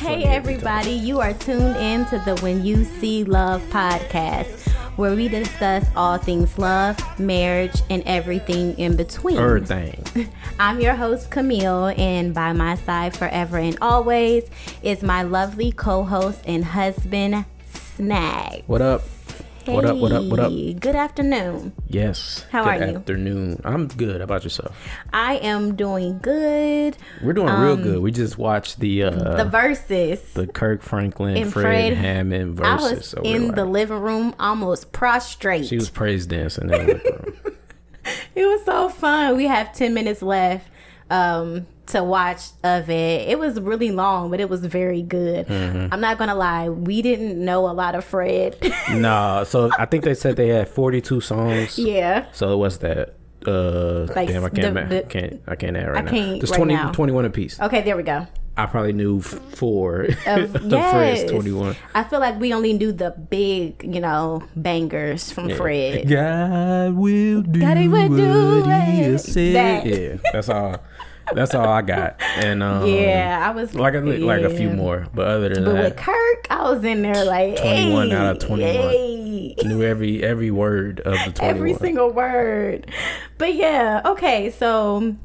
Hey everybody, you are tuned in to the When You See Love podcast, where we discuss all things love, marriage, and everything in between. Everything. I'm your host, Kamille, and by my side forever and always is my lovely co-host and husband, Snaxx. What up? Hey, what up? Good afternoon. Yes. How are you? Good afternoon. I'm good. How about yourself? I am doing good. We're doing real good. We just watched the verses. The Kirk Franklin, And Fred Hammond verses. I was in the living room almost prostrate. She was praise dancing in the living room. It was so fun. We have 10 minutes left to watch of it. It was really long, but it was very good. Mm-hmm. I'm not gonna lie, we didn't know a lot of Fred. No, so I think they said they had 42 songs. Yeah. So what's that? Like damn, I can't add right now. Can't right 20, now. 21 apiece. Okay, there we go. I probably knew four of yes. Fred's 21. I feel like we only knew the big, bangers from Fred. God will do what he said. Yeah, that's all I got. And I was like a few more, but other than that, with Kirk, I was in there like 21 out of 21. Hey. Knew every word of the 21. Every single word. But yeah, okay. So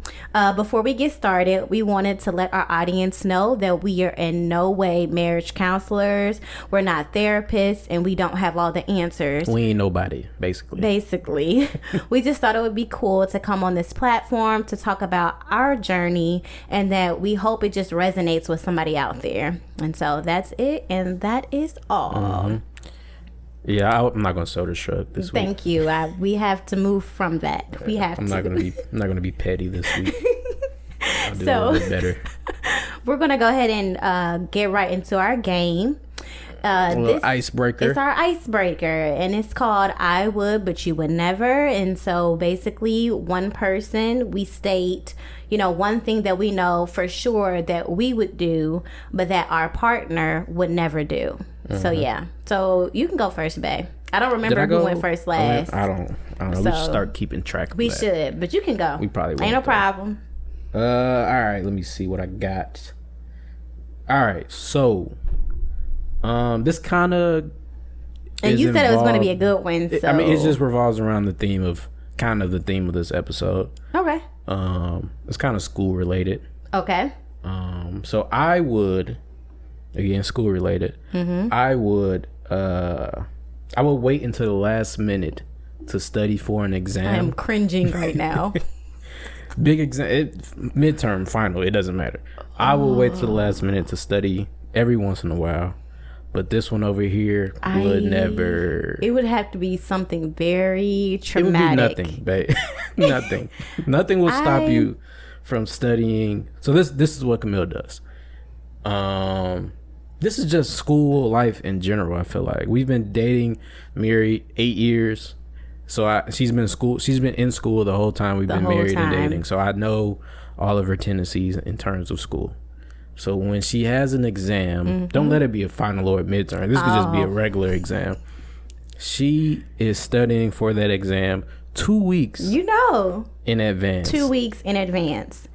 before we get started, we wanted to let our audience know that we are in no way marriage counselors. We're not therapists, and we don't have all the answers. We ain't nobody, basically. We just thought it would be cool to come on this platform to talk about our journey, and that we hope it just resonates with somebody out there. And so that's it, and that is all. Mm-hmm. Yeah, I'm not gonna shoulder shrug this week. Thank you. We have to move from that. We have I'm to. I'm not gonna be petty this week. I'll do a little bit better. We're gonna go ahead and get right into our game. This icebreaker. It's our icebreaker, and it's called I Would But You Would Never. And so basically, one person, we state, one thing that we know for sure that we would do, but that our partner would never do. So yeah. So you can go first, babe. I don't remember who went first last. I don't know. So we should start keeping track of that. We should, but you can go. We probably won't. Ain't no problem. All right, let me see what I got. All right, so this kind of, and you said it was going to be a good one. So it just revolves around the theme of this episode. Okay. It's kind of school related. Okay. So I would, again, school related. Mm-hmm. I would wait until the last minute to study for an exam. I am cringing right now. Big exam, midterm, final, it doesn't matter. I will wait till the last minute to study every once in a while. But this one over here would never. It would have to be something very traumatic. It would be nothing, babe. Nothing will stop you from studying. So this is what Kamille does. This is just school life in general. I feel like we've been dating, married 8 years. So she's been in school the whole time we've been married and dating. So I know all of her tendencies in terms of school. So when she has an exam, don't let it be a final or a midterm. This could just be a regular exam. She is studying for that exam 2 weeks. In advance. 2 weeks in advance.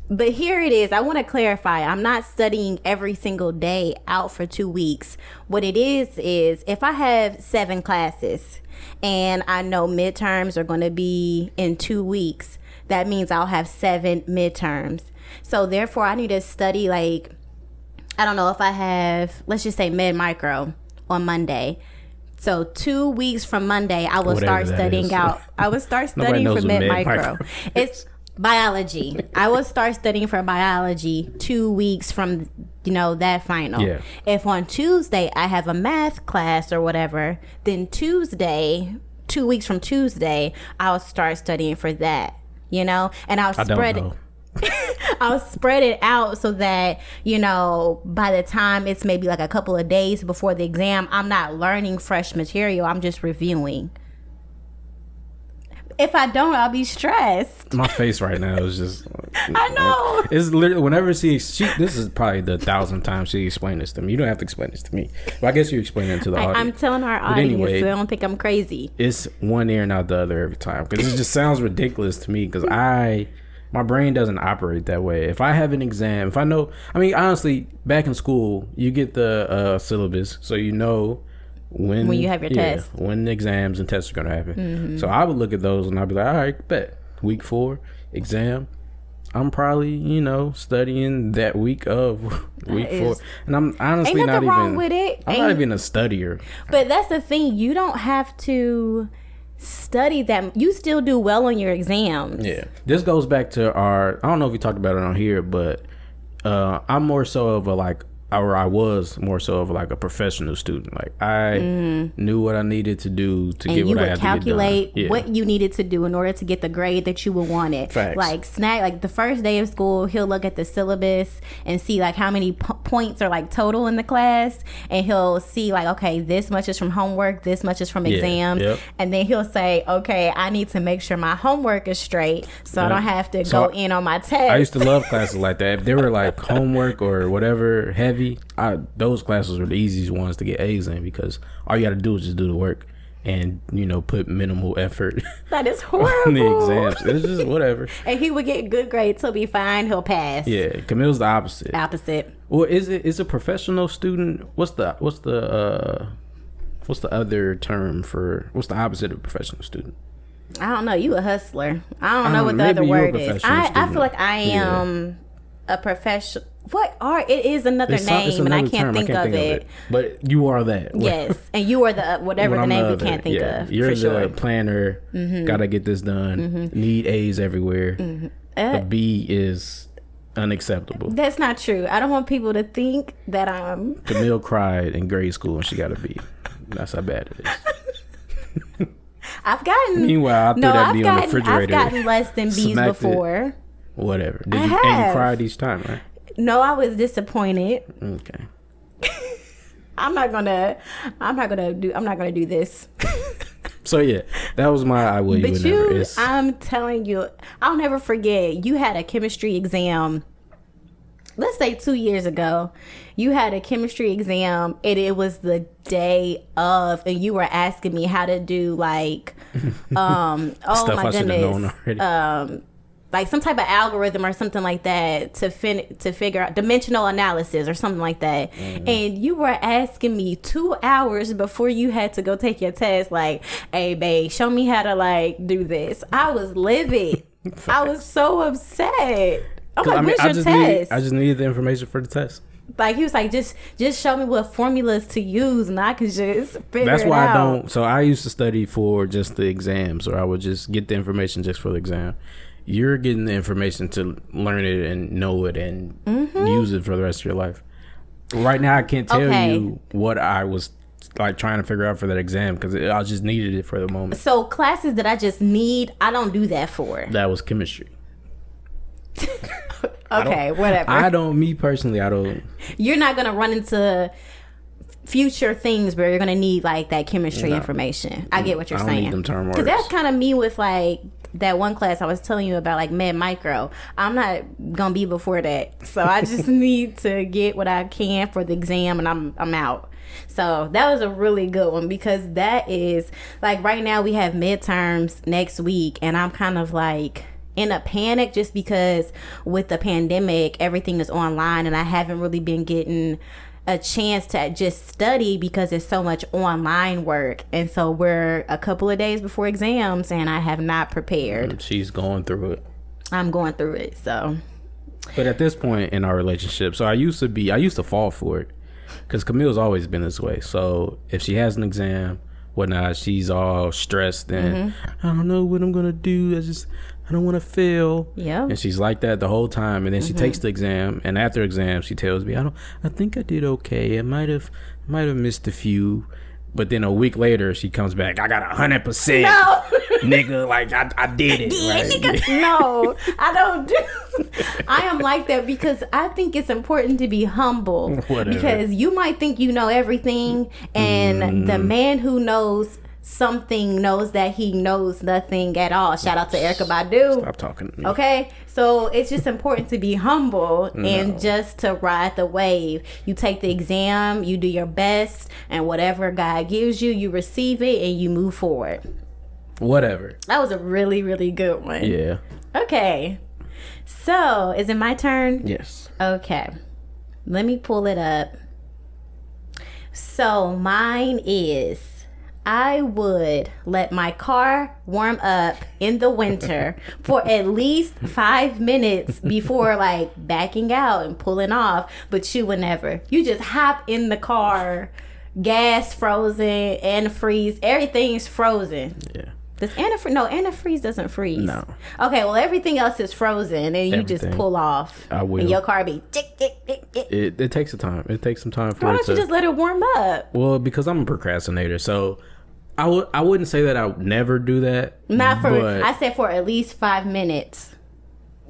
But here it is. I want to clarify. I'm not studying every single day out for 2 weeks. What it is if I have 7 classes and I know midterms are going to be in 2 weeks, that means I'll have 7 midterms. So therefore, I need to study, I don't know, if I have, let's just say mid-micro on Monday. So 2 weeks from Monday, I will start studying out. I will start studying for mid-micro. It's biology. I will start studying for biology 2 weeks from, that final. Yeah. If on Tuesday I have a math class or whatever, then Tuesday, 2 weeks from Tuesday, I'll start studying for that, and I'll spread it. I'll spread it out so that, by the time it's maybe a couple of days before the exam, I'm not learning fresh material. I'm just reviewing. If I don't, I'll be stressed. My face right now is just. I know. It's literally whenever she. This is probably the 1,000th time she explained this to me. You don't have to explain this to me, but I guess you explain it to the audience. I'm telling our audience, anyway, so they don't think I'm crazy. It's one ear and out the other every time because it just sounds ridiculous to me. Because I my brain doesn't operate that way. If I have an exam, if I know, I mean, honestly, back in school, you get the syllabus, so you know when you have your test, when the exams and tests are going to happen. So I would look at those and I'd be like, all right, bet, week 4 exam. I'm probably, you know, studying that week of week 4, and I'm honestly not wrong with it. I'm not even a studier. But that's the thing, you don't have to study that. You still do well on your exams. Yeah, this goes back to I don't know if we talked about it on here, but I'm more so of I was more so of like a professional student. Like I knew what I needed to do to get what I had to get done. And you would calculate what you needed to do in order to get the grade that you would want it. Facts. Like the first day of school, he'll look at the syllabus and see like how many points are like total in the class, and he'll see like, okay, this much is from homework, this much is from exams, and then he'll say, okay, I need to make sure my homework is straight, so I don't have to go in on my test. I used to love classes like that. If they were like homework or whatever heavy, those classes were the easiest ones to get A's in, because all you got to do is just do the work and, you know, put minimal effort. That is horrible. On the exams. It's just whatever. And he would get good grades. He'll be fine. He'll pass. Yeah, Kamille's the opposite. Well, is a professional student? What's the other term for? What's the opposite of a professional student? I don't know. You a hustler. I don't know what the other word is. I feel like I am a professional. It is another name, and I can't think of it. But you are that. Yes, and you are the whatever the name we can't think of. You're the planner. Gotta get this done. Need A's everywhere. The B is unacceptable. That's not true. I don't want people to think that I'm. Kamille cried in grade school and she got a B. That's how bad it is. Meanwhile, I threw that B on the refrigerator. I've gotten less than B's before. Whatever. And you cried each time, right? No, I was disappointed. Okay. I'm not gonna do this. So yeah, that was my I will you would never. I'm telling you, I'll never forget. You had a chemistry exam. Let's say 2 years ago, you had a chemistry exam, and it was the day of, and you were asking me how to do like, oh stuff my I goodness, already. Like some type of algorithm or something like that to figure out dimensional analysis or something like that. And you were asking me 2 hours before you had to go take your test, like, hey babe, show me how to like do this. I was livid. I was so upset. I'm like, where's your test? I just needed the information for the test. Like he was like, just show me what formulas to use, and I could just figure That's it why out. I don't. So I used to study for just the exams, or I would just get the information just for the exam. You're getting the information to learn it and know it and use it for the rest of your life. Right now, I can't tell you what I was like trying to figure out for that exam, because I just needed it for the moment. So classes that I just need, I don't do that for. That was chemistry. Okay, whatever. Me personally, I don't. You're not going to run into future things where you're going to need like that chemistry information. I get what you're saying. I don't need them term words. Because that's kind of me with like that one class I was telling you about, like med micro. I'm not going to be before that. So I just need to get what I can for the exam, and I'm out. So that was a really good one, because that is like right now we have midterms next week, and I'm kind of like in a panic just because with the pandemic everything is online, and I haven't really been getting a chance to just study because it's so much online work. And so we're a couple of days before exams, and I have not prepared. She's going through it. I'm going through it. So, but at this point in our relationship, so I used to fall for it, because Kamille's always been this way. So if she has an exam, whatnot, she's all stressed and I don't know what I'm gonna do. I don't want to fail. Yeah. And she's like that the whole time. And then she takes the exam, and after exam she tells me, I think I did okay. I might have missed a few. But then a week later she comes back, I got 100%. No. Nigga, like I did it. Right? No, I don't do. I am like that because I think it's important to be humble. Whatever. Because you might think you know everything, and the man who knows something knows that he knows nothing at all. Shout out to Erykah Badu. Stop talking to me. Okay, so it's just important to be humble and just to ride the wave. You take the exam, you do your best, and whatever God gives you, you receive it and you move forward. Whatever. That was a really, really good one. Yeah. Okay. So, is it my turn? Yes. Okay. Let me pull it up. So, mine is I would let my car warm up in the winter for at least 5 minutes before like backing out and pulling off. But you would never. You just hop in the car, gas frozen, antifreeze, everything's frozen. Yeah. Does antifreeze? No, antifreeze doesn't freeze. No. Okay, well everything else is frozen, and you just pull off. I will. And your car be tick, tick, tick, tick. It takes some time. It takes some time for Why it don't to. you just let it warm up? Well, because I'm a procrastinator, so I wouldn't say that I would never do that. Not for. I said for at least 5 minutes.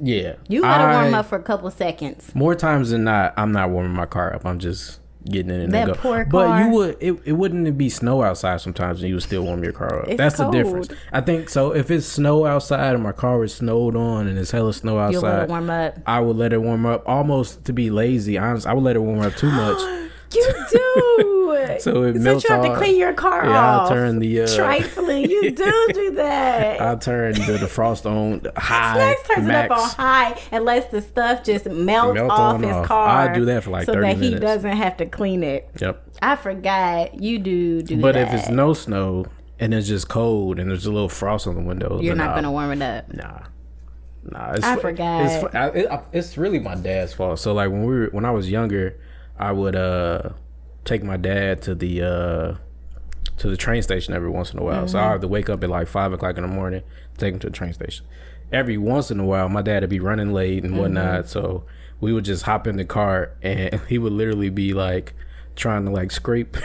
Yeah. You let it warm up for a couple seconds. More times than not, I'm not warming my car up. I'm just getting in and that go. Poor car. But you would it wouldn't be snow outside sometimes and you would still warm your car up. That's cold. The difference. I think so. If it's snow outside and my car is snowed on and it's hella snow outside, you'll let it warm up. I would let it warm up almost to be lazy. Honest, I would let it warm up too much. You do. So it melts you have off. to clean your car off. Yeah, I'll turn the trifling. You do that. I'll turn the defrost on high. Snaxx turns it up on high and lets the stuff just melt off his car. I'll do that for like 30 minutes. So that he doesn't have to clean it. Yep. I forgot. You do but that. if it's no snow and it's just cold and there's a little frost on the windows, you're not going to warm it up. Nah. I forgot. It's really my dad's fault. So like when I was younger, I would take my dad to the train station every once in a while. Mm-hmm. So I have to wake up at like 5 o'clock in the morning, take him to the train station. Every once in a while, my dad would be running late and whatnot. So we would just hop in the car and he would literally be like trying to like scrape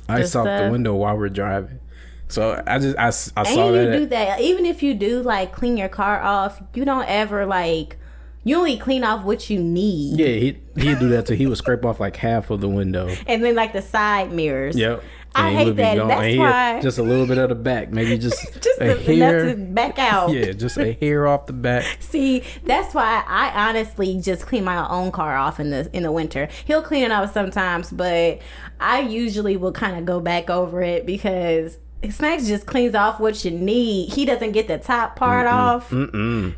ice off the window while we're driving. So I saw that. And you do that. Even if you do like clean your car off, you don't ever like, you only clean off what you need. Yeah, he'd do that too. He would scrape off like half of the window. And then like the side mirrors. Yep. I hate that. That's why. Just a little bit of the back. Maybe just a hair. Enough to back out. Yeah, just a hair off the back. See, that's why I honestly just clean my own car off in the winter. He'll clean it off sometimes, but I usually will kind of go back over it because Snaxx just cleans off what you need. He doesn't get the top part off. And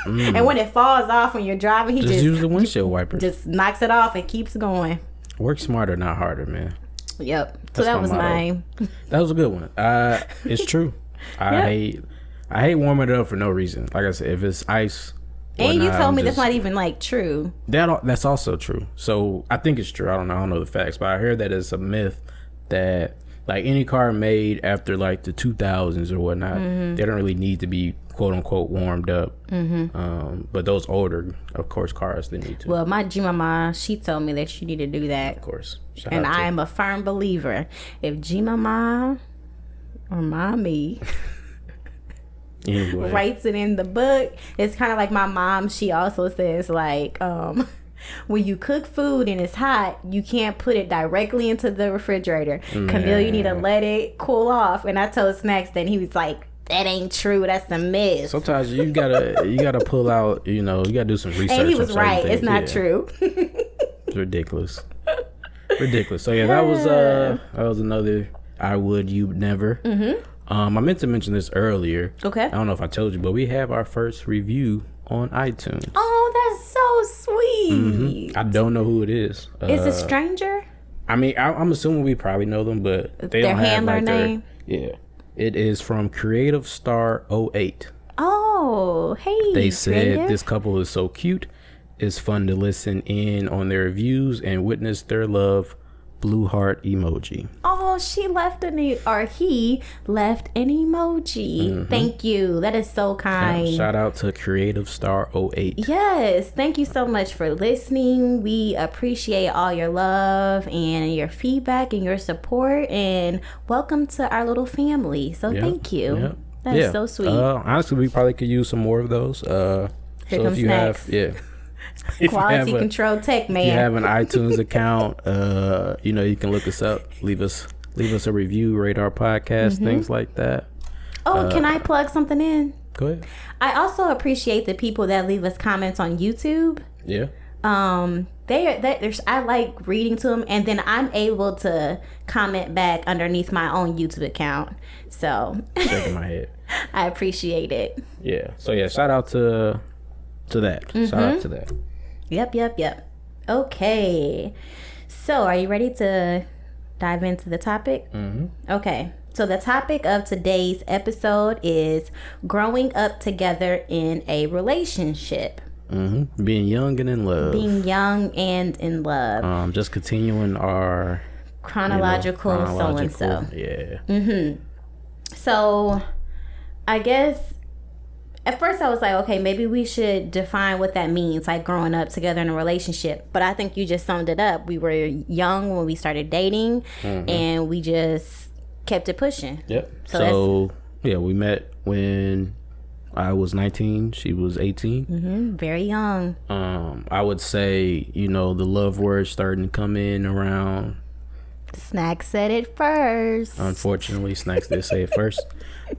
when it falls off when you're driving, he just use the windshield wiper. Just knocks it off and keeps going. Work smarter, not harder, man. Yep. So that was mine. That was a good one. It's true. I hate warming it up for no reason. Like I said, if it's ice. And you told me that's not even like true. That's also true. So I think it's true. I don't know the facts, but I heard that it's a myth that like any car made after like the 2000s or whatnot, they don't really need to be quote unquote warmed up. But those older, of course, cars they need to. Well, my G Mama, she told me that you need to do that. Of course. And I am a firm believer. If G Mama or Mommy writes it in the book, it's kind of like my mom. She also says like, when you cook food and it's hot, you can't put it directly into the refrigerator. Kamille, you need to let it cool off. And I told Snaxx that, he was like, that ain't true. That's a myth. Sometimes you gotta pull out, you gotta do some research. And he was right. It's not true. It's ridiculous. So yeah, that was another I would, you never. I meant to mention this earlier. Okay. I don't know if I told you, but we have our first review on iTunes. Oh, that's so sweet. I don't know who it is. Is it a stranger? I mean, I'm assuming we probably know them, but they their don't have handler like name. Yeah, it is from Creative Star 08. Oh, hey. They said this couple is so cute. It's fun to listen in on their reviews and witness their love. Blue heart emoji. Oh, he left an emoji. Thank you. That is so kind. Yeah, shout out to Creative Star 08. Yes, thank you so much for listening. We appreciate all your love and your feedback and your support, and welcome to our little family. So thank you. That is so sweet. Honestly, we probably could use some more of those. Here comes Snaxx. Quality control tech, man. If you have an iTunes account, you can look us up, leave us a review, rate our podcast, things like that. Oh, can I plug something in? Go ahead. I also appreciate the people that leave us comments on YouTube. Yeah. I like reading to them, and then I'm able to comment back underneath my own YouTube account. So shaking my head. I appreciate it. Yeah. So yeah, shout out to to that. Shout out to that. Yep. Okay. So, are you ready to dive into the topic? Okay. So, the topic of today's episode is growing up together in a relationship. Being young and in love. Just continuing our chronological so-and-so. Yeah. So, I guess at first I was like, okay, maybe we should define what that means, like growing up together in a relationship. But I think you just summed it up. We were young when we started dating, and we just kept it pushing. Yep. So we met when I was 19. She was 18. Very young. I would say, the love words starting to come in around. Snaxx said it first. Unfortunately, Snaxx did say it first.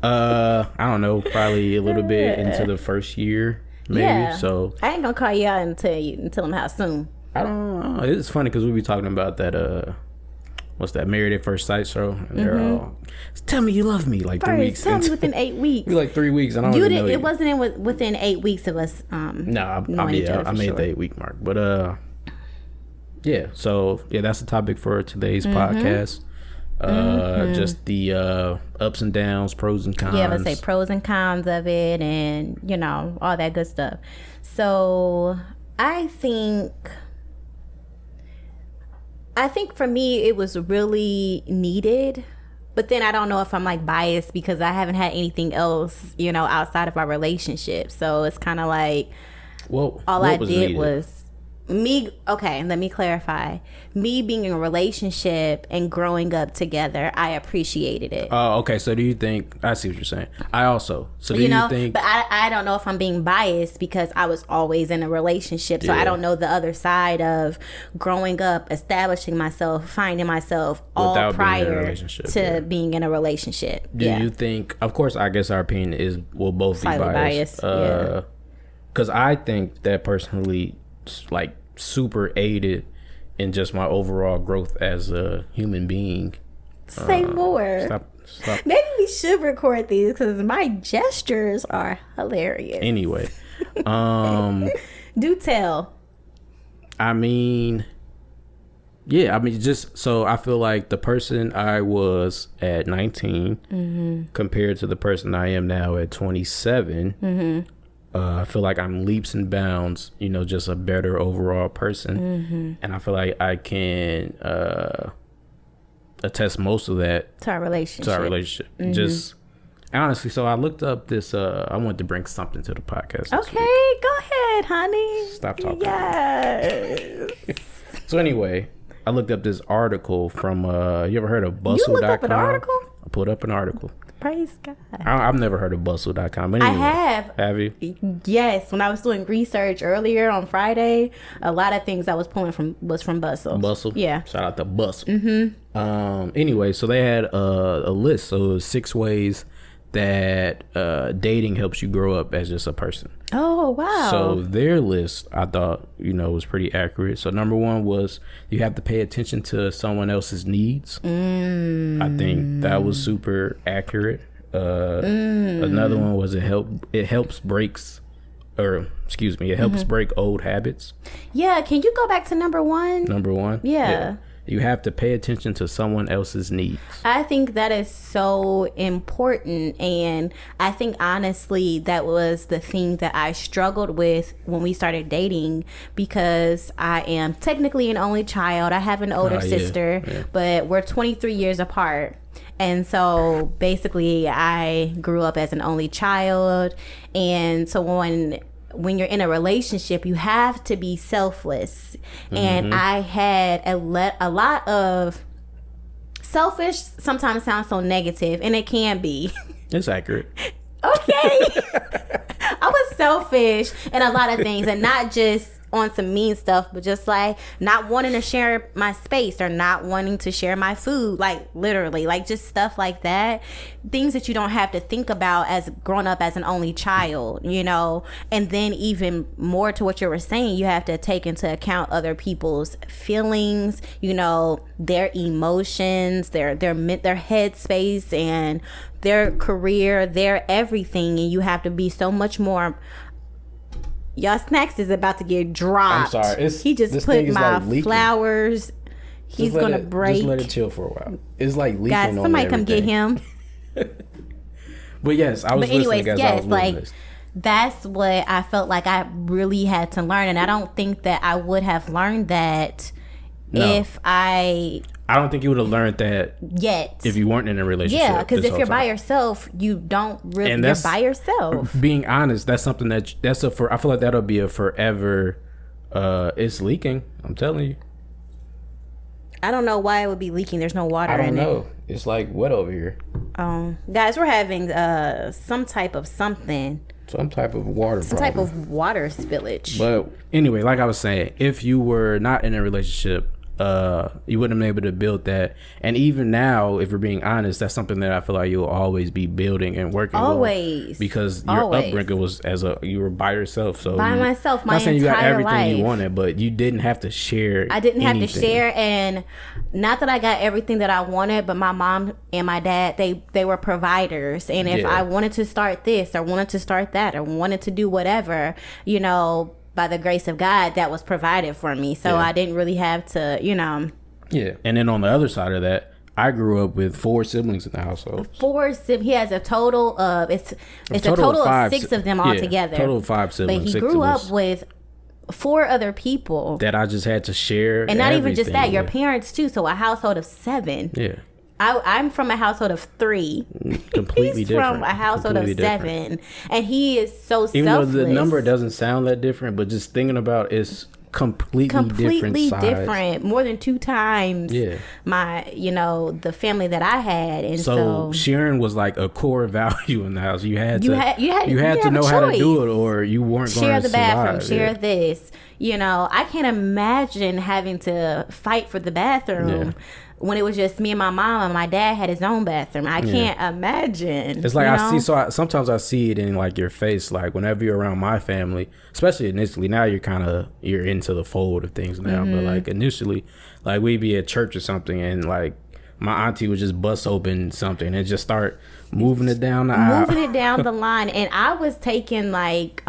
I don't know, probably a little bit into the first year, maybe. Yeah. So I ain't gonna call you out and tell them how soon. I don't know. It's funny because we be talking about that. What's that? Married at First Sight show, and they're all, tell me you love me, like 3 weeks. Tell me within 8 weeks. We like 3 weeks, and I don't even know it wasn't within 8 weeks of us. No, I made the 8 week mark, but yeah. So that's the topic for today's podcast. Just the ups and downs, pros and cons. Yeah, let's say pros and cons of it, and all that good stuff. So I think for me it was really needed, but then I don't know if I'm like biased because I haven't had anything else outside of our relationship. So it's kind of like, all I did was me. Okay, let me clarify. Me being in a relationship and growing up together, I appreciated it. Oh, okay. So do you think, I see what you're saying. I also, so do you think, but I don't know if I'm being biased because I was always in a relationship. So I don't know the other side of growing up, establishing myself, finding myself all prior to being in a relationship. Do you think, of course, I guess our opinion is we'll both slightly be biased. Because I think that personally, like, super aided in just my overall growth as a human being. Say more. Stop. Maybe we should record these because my gestures are hilarious. Anyway, do tell. Just so I feel like the person I was at 19 compared to the person I am now at 27. I feel like I'm leaps and bounds, just a better overall person. And I feel like I can attest most of that to our relationship. Just honestly, so I looked up this, I wanted to bring something to the podcast. Okay, go ahead, honey. Stop talking. Yes. So anyway, I looked up this article from, you ever heard of bustle.com? You looked up an article? I put up an article. Praise God. I've never heard of bustle.com. Anyway, I have. Have you? Yes. When I was doing research earlier on Friday, a lot of things I was pulling was from Bustle. Bustle? Yeah. Shout out to Bustle. Anyway, so they had a list. So it was 6 ways that dating helps you grow up as just a person. Oh, wow. So their list, I thought, was pretty accurate. So number 1 was you have to pay attention to someone else's needs. I think that was super accurate. Another one was it helps break old habits. Yeah, can you go back to number 1? Number 1? Yeah. You have to pay attention to someone else's needs. I think that is so important. And I think, honestly, that was the thing that I struggled with when we started dating, because I am technically an only child. I have an older sister, but we're 23 years apart. And so basically I grew up as an only child. And so when you're in a relationship, you have to be selfless. And I had a lot of selfish sometimes sounds so negative, and it can be. It's accurate. Okay. I was selfish in a lot of things, and not just on some mean stuff, but just like not wanting to share my space or not wanting to share my food, like literally, like just stuff like that. Things that you don't have to think about as growing up as an only child, and then even more to what you were saying, you have to take into account other people's feelings, their emotions, their headspace and their career, their everything. And you have to be so much more Y'all, Snaxx is about to get dropped. I'm sorry. He just put my flowers. He's going to break. Just let it chill for a while. It's like leaking Guys, on somebody everything. come get him. But yes, I was listening. Yes, like that's what I felt like I really had to learn, and I don't think that I would have learned that if I don't think you would have learned that yet if you weren't in a relationship. Yeah, because if you're by yourself, you don't really. You're by yourself. Being honest, that's something I feel like that'll be a forever. It's leaking. I'm telling you. I don't know why it would be leaking. There's no water in it. I don't know. It's like wet over here. Guys, we're having some type of something. Some type of water Some problem. type of water spillage. But anyway, like I was saying, if you were not in a relationship, you wouldn't have been able to build that. And even now, if we're being honest, that's something that I feel like you'll always be building and working always on, because your upbringing was you were by yourself. So myself, my not saying you got entire everything life. You wanted, but you didn't have to share. I didn't have anything. to share, and not that I got everything that I wanted, but my mom and my dad, they were providers. And if I wanted to start this or wanted to start that or wanted to do whatever, by the grace of God, that was provided for me. So I didn't really have to, Yeah. And then on the other side of that, I grew up with 4 siblings in the household. He has a total of it's a total of 6 of them all together. Total of 5 siblings. But he grew up with 4 other people that I just had to share, and not even just that. Your parents too. So a household of 7. Yeah. I'm from a household of 3. Completely He's different. from a household of 7, and he is so even selfless. Though the number doesn't sound that different, but just thinking about it's completely different, more than 2 times. My, the family that I had, and so sharing was like a core value in the house. You had to know how to do it, or you weren't going to share the bathroom, survive. share this. I can't imagine having to fight for the bathroom. When it was just me and my mom, and my dad had his own bathroom. I can't imagine. It's like sometimes I see it in like your face, like whenever you're around my family, especially initially. Now you're into the fold of things now, but like initially, like we'd be at church or something, and like my auntie would just bust open something and just start moving it down the aisle. Moving it down the line, and I was taking like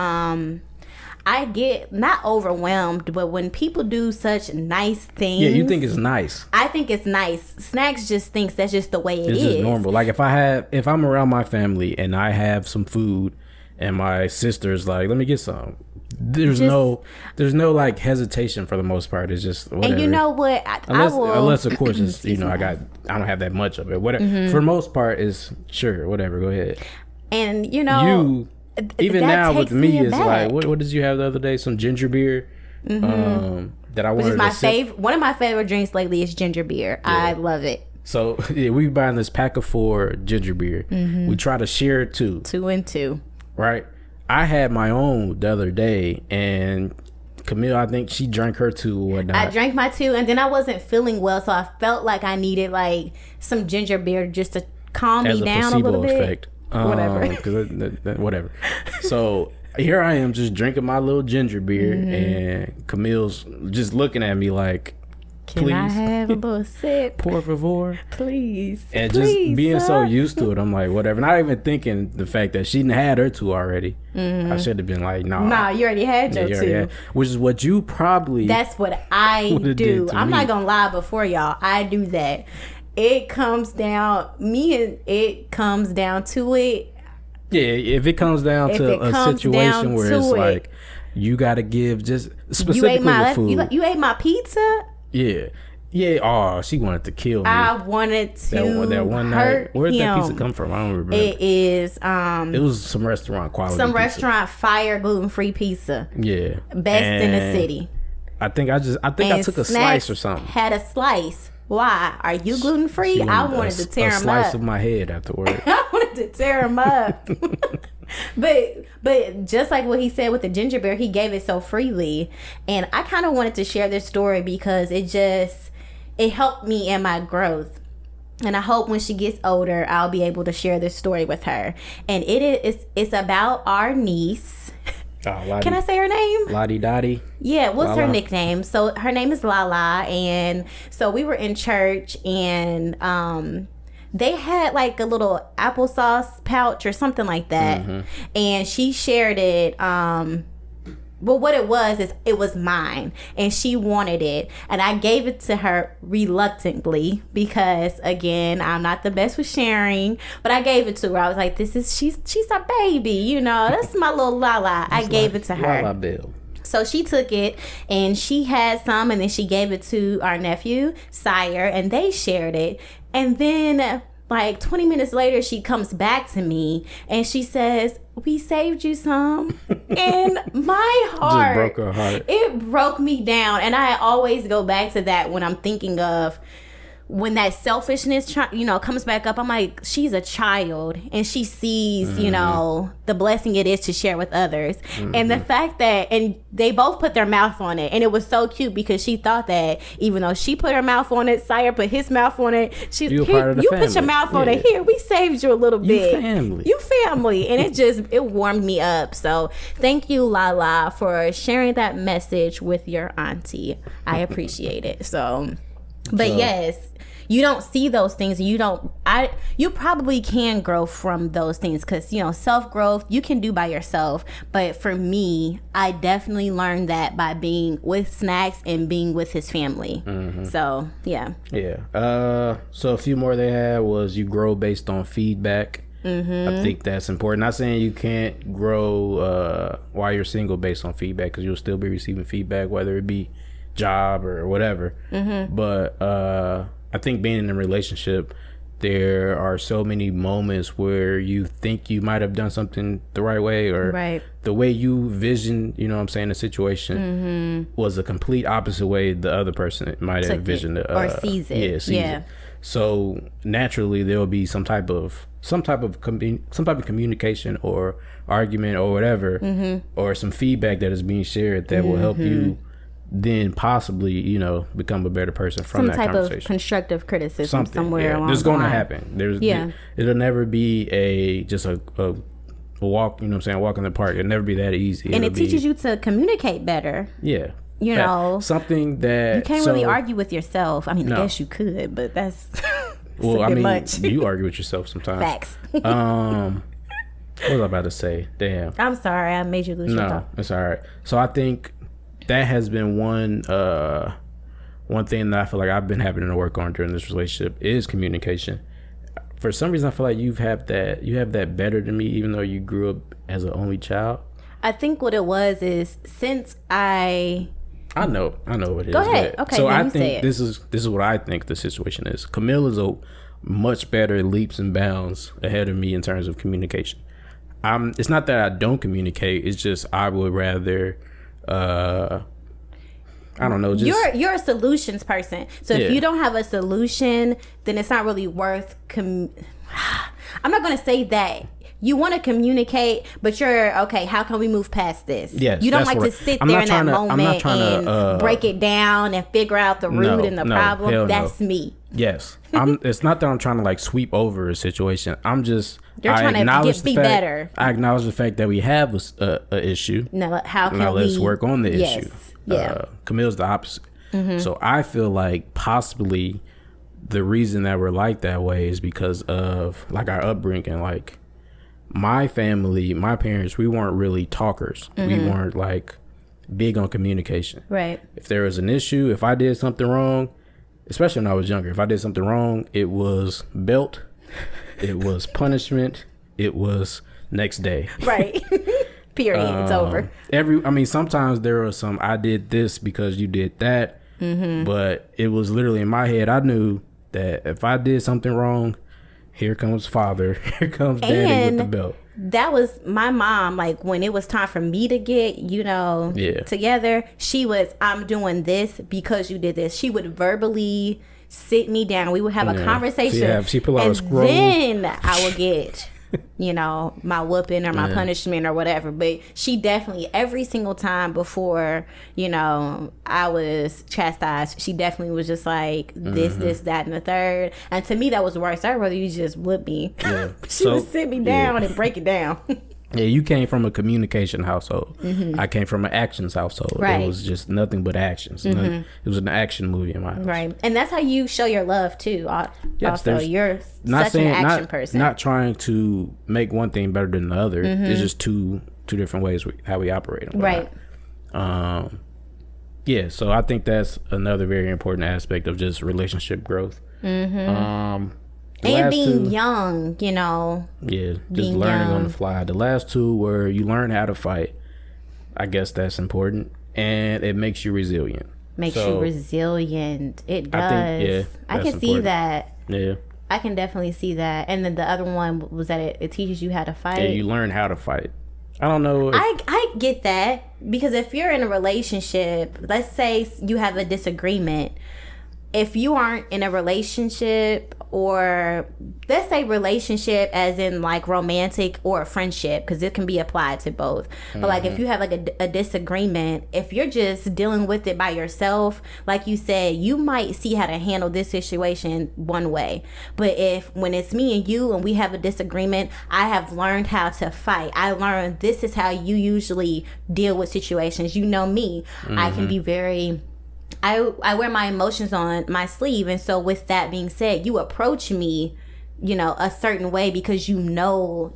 I get not overwhelmed, but when people do such nice things. Yeah, you think it's nice. I think it's nice. Snaxx just thinks that's just the way it is. It's just normal. Like if I'm around my family and I have some food and my sister's like, let me get some. There's no like hesitation for the most part. It's just whatever. And you know what? Unless of course it's I don't have that much of it. Whatever. For the most part is sure, whatever, go ahead. And even now with me is like, what did you have the other day? Some ginger beer that I wanted. Which is my favorite. One of my favorite drinks lately is ginger beer. Yeah. I love it. So we buying this pack of 4 ginger beer. We try to share 2. 2 and 2. Right. I had my own the other day, and Kamille, I think she drank her 2 or whatnot. I drank my 2, and then I wasn't feeling well, so I felt like I needed like some ginger beer just to calm me down a little bit. Effect. Whatever. So here I am just drinking my little ginger beer, and Camille's just looking at me like, Can I have a little sip? Por favor. Please. And just being so used to it, I'm like, whatever. Not even thinking the fact that she didn't had her 2 already. I should have been like, nah. Nah, you already had your 2. Which is what you probably. That's what I do. I'm not going to lie before y'all. I do that. It comes down to it. Yeah, if it comes down to a situation where it's like you got to give just specifically with food. You ate my pizza? Yeah. Oh, she wanted to kill me. I wanted to that one night. Where did that pizza come from? I don't remember. It is it was some restaurant quality. Some restaurant fire gluten-free pizza. Yeah. Best in the city. I think I took a slice or something. Had a slice. Why? Are you gluten free? I wanted to tear him up. A slice of my head afterwards. I wanted to tear him up. But just like what he said with the ginger beer, he gave it so freely. And I kind of wanted to share this story because it helped me in my growth. And I hope when she gets older, I'll be able to share this story with her. And it's about our niece. Can I say her name? Lottie Dottie. Yeah, what's Lala. Her nickname? So her name is Lala, and so we were in church, and they had like a little applesauce pouch or something like that, and she shared it Well, what it was is it was mine, and she wanted it, and I gave it to her reluctantly because, again, I'm not the best with sharing, but I gave it to her. I was like, she's our baby, you know, that's my little Lala. I gave it to her. Lala Bill. So she took it, and she had some, and then she gave it to our nephew, Sire, and they shared it. And then like 20 minutes later, she comes back to me and she says, we saved you some. And my heart, just broke her heart. It broke me down. And I always go back to that when I'm thinking of when that selfishness, comes back up. I'm like, she's a child, and she sees, the blessing it is to share with others. And the fact that, and they both put their mouth on it, and it was so cute because she thought that even though she put her mouth on it, Sire put his mouth on it. You put your mouth on it. Here, we saved you a little bit. You family. And it warmed me up. So thank you, Lala, for sharing that message with your auntie. I appreciate it. But yes, you don't see those things. You probably can grow from those things because, self-growth you can do by yourself. But for me, I definitely learned that by being with Snaxx and being with his family. So, yeah. Yeah. So a few more they had was you grow based on feedback. I think that's important. Not saying you can't grow while you're single based on feedback, because you'll still be receiving feedback, whether it be job or whatever. But I think being in a relationship, there are so many moments where you think you might have done something the right way, or the way you vision, the situation was a complete opposite way the other person might have visioned it, or sees it. Yeah, sees it. So naturally there will be some type of communication or argument or whatever, or some feedback that is being shared that will help you then possibly, become a better person from that conversation. Some type of constructive criticism somewhere along the line. It's going to happen. It'll never be just a walk, walk in the park. It'll never be that easy. And it teaches you to communicate better. Yeah. Something that you can't really argue with yourself. I mean, I guess you could, but that's much. You argue with yourself sometimes. Facts. What was I about to say? Damn. I'm sorry, I made you lose your thought. It's all right. So I think that has been one thing that I feel like I've been having to work on during this relationship is communication. For some reason, I feel like you have that better than me, even though you grew up as an only child. I think what it was is since I know what it is. Go ahead. Okay. So I think this is what I think the situation is. Kamille is a much better leaps and bounds ahead of me in terms of communication. It's not that I don't communicate. It's just I would rather. I don't know. You're a solutions person. So if you don't have a solution, then it's not really worth. I'm not going to say that. You want to communicate, but you're okay. How can we move past this? Yes, you don't like to sit there in that moment and break it down and figure out the root and the problem. That's me. Yes, it's not that I'm trying to like sweep over a situation. You're trying to be better. I acknowledge the fact that we have a issue. Now, let's work on the issue. Yeah. Camille's the opposite. So I feel like possibly the reason that we're like that way is because of like our upbringing. Like my family, my parents, we weren't really talkers. We weren't like big on communication. Right. If there was an issue, if I did something wrong, especially when I was younger, if I did something wrong, it was belt, it was punishment, it was next day. Right. Period. It's over. Sometimes there was some, I did this because you did that, but it was literally in my head. I knew that if I did something wrong, here comes father, here comes daddy with the belt. That was my mom. Like when it was time for me to get, together, she was, I'm doing this because you did this. She would verbally sit me down. We would have a conversation. She pull out a scroll. Then I would get, my whooping or my punishment or whatever. But she definitely, every single time before, I was chastised, she definitely was just like this, that, and the third. And to me, that was worse. I'd rather you just whoop me. Yeah. She would sit me down and break it down. Yeah, you came from a communication household. I came from an actions household. Right. It was just nothing but actions. It was an action movie in my house. Right. And that's how you show your love, too. Also, you're such an action person. Not trying to make one thing better than the other. It's just two different ways how we operate. Right. Yeah, so I think that's another very important aspect of just relationship growth. And being young, you know. Yeah, just learning on the fly. The last two were you learn how to fight. I guess that's important. And it makes you resilient. Makes you resilient. It does. I can see that. Yeah. I can definitely see that. And then the other one was that it teaches you how to fight. Yeah, you learn how to fight. I don't know. I get that, because if you're in a relationship, let's say you have a disagreement. If you aren't in a relationship, or let's say relationship as in like romantic or a friendship, because it can be applied to both. But like if you have like a disagreement, if you're just dealing with it by yourself, like you said, you might see how to handle this situation one way. But when it's me and you and we have a disagreement, I have learned how to fight. I learned this is how you usually deal with situations. You know me. I can be very... I wear my emotions on my sleeve. And so with that being said, you approach me, you know, a certain way because you know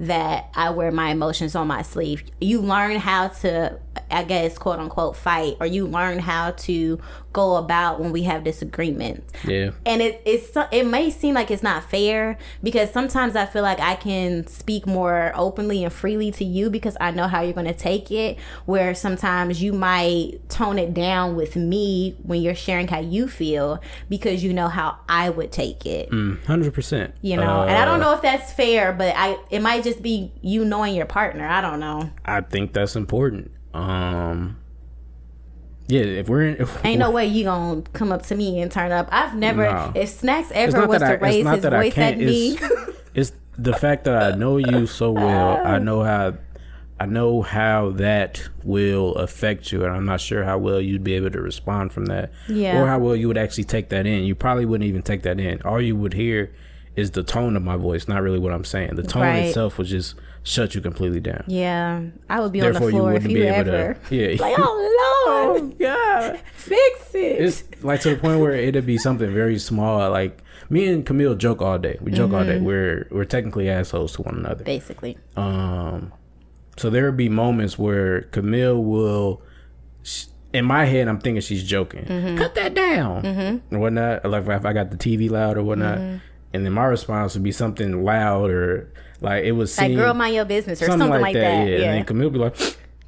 that I wear my emotions on my sleeve. You learn how to, I guess, quote unquote, fight, or you learn how to go about when we have disagreements. Yeah. And it may seem like it's not fair, because sometimes I feel like I can speak more openly and freely to you because I know how you're going to take it, where sometimes you might tone it down with me when you're sharing how you feel because you know how I would take it. 100%. You know, and I don't know if that's fair, but it might just be you knowing your partner. I don't know. I think that's important. Yeah, ain't no way you gonna come up to me and turn up. I've never, if Snaxx ever was to raise his voice at me. It's the fact that I know you so well. I know how that will affect you, and I'm not sure how well you'd be able to respond from that. Yeah. Or how well you would actually take that in. You probably wouldn't even take that in. All you would hear is the tone of my voice, not really what I'm saying. The tone itself would just shut you completely down. Yeah, I would be on the floor if you ever. Like, oh Lord, God, fix it. It's like to the point where it'd be something very small. Like me and Kamille joke all day. We joke all day. We're technically assholes to one another, basically. So there would be moments where Kamille will, in my head, I'm thinking she's joking. Cut that down and whatnot. Like if I got the TV loud or whatnot. And then my response would be something loud, or like it was like girl mind your business or something like that. Yeah. And then Kamille be like,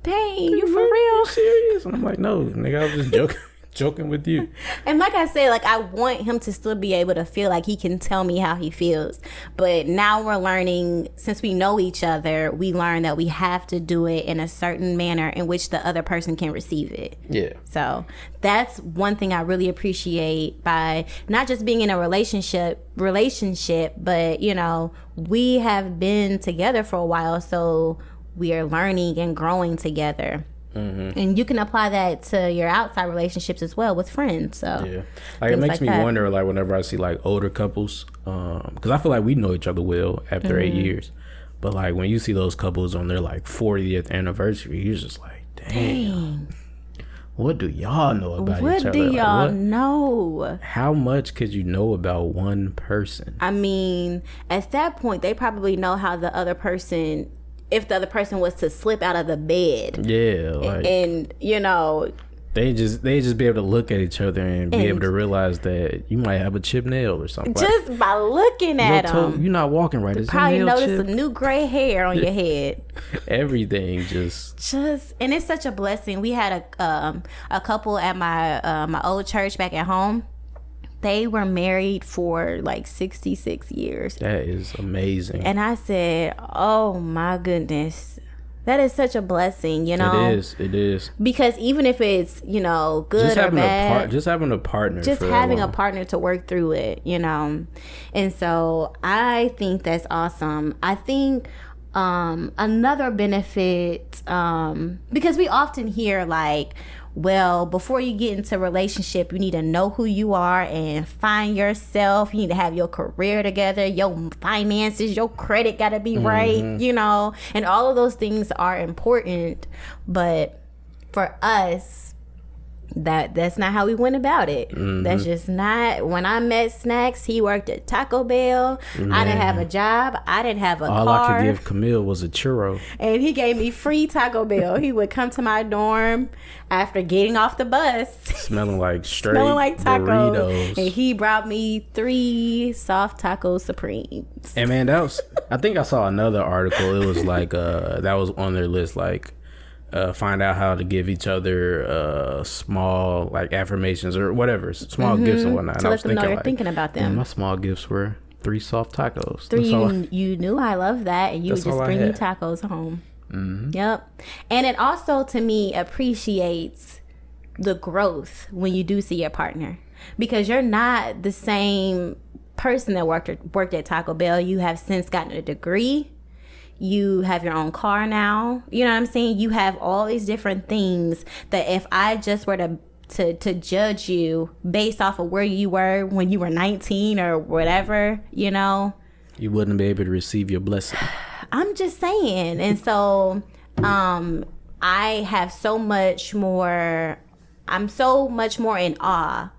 dang, you for real? Serious? And I'm like, no, nigga, I was just joking with you. And like I said, like I want him to still be able to feel like he can tell me how he feels. But now we're learning, since we know each other, we learn that we have to do it in a certain manner in which the other person can receive it. Yeah. So that's one thing I really appreciate by not just being in a relationship, but you know, we have been together for a while, so we are learning and growing together. And you can apply that to your outside relationships as well with friends. So yeah, like it makes me wonder, like whenever I see like older couples, because I feel like we know each other well after 8 years, but like when you see those couples on their like 40th anniversary, you're just like, dang. What do y'all know about each other? What do y'all know? How much could you know about one person? I mean, at that point, they probably know how the other person, if the other person was to slip out of the bed. Yeah. Like, and you know, they just be able to look at each other and be able to realize that you might have a chipped nail or something. Just like, by looking at them. You're not walking right. You probably notice a new gray hair on your head. Everything just and it's such a blessing. We had a couple at my old church back at home. They were married for like 66 years. That is amazing. And I said, oh my goodness, that is such a blessing, you know? It is. Because even if it's, you know, good or bad. Just having a partner. Just having a partner to work through it, you know? And so I think that's awesome. I think another benefit, because we often hear like, well, before you get into a relationship, you need to know who you are and find yourself. You need to have your career together, your finances, your credit got to be right, you know, and all of those things are important. But for us, That's not how we went about it. That's just not. When I met Snaxx, he worked at Taco Bell. Man. I didn't have a job. I didn't have a car. All I could give Kamille was a churro. And he gave me free Taco Bell. He would come to my dorm after getting off the bus. Smelling like tacos. Doritos. And he brought me 3 soft taco supremes. And man, I think I saw another article. It was like, that was on their list, like, find out how to give each other small like affirmations or whatever, small gifts and whatnot. To let them know you're thinking about them. My small gifts were 3 soft tacos. 3, you knew I love that, and you would just bring me tacos home. Yep. And it also, to me, appreciates the growth when you do see your partner, because you're not the same person that worked at Taco Bell. You have since gotten a degree. You have your own car now. You know what I'm saying? You have all these different things that if I just were to judge you based off of where you were when you were 19 or whatever, you know, you wouldn't be able to receive your blessing. I'm just saying. And so I have so much more. I'm so much more in awe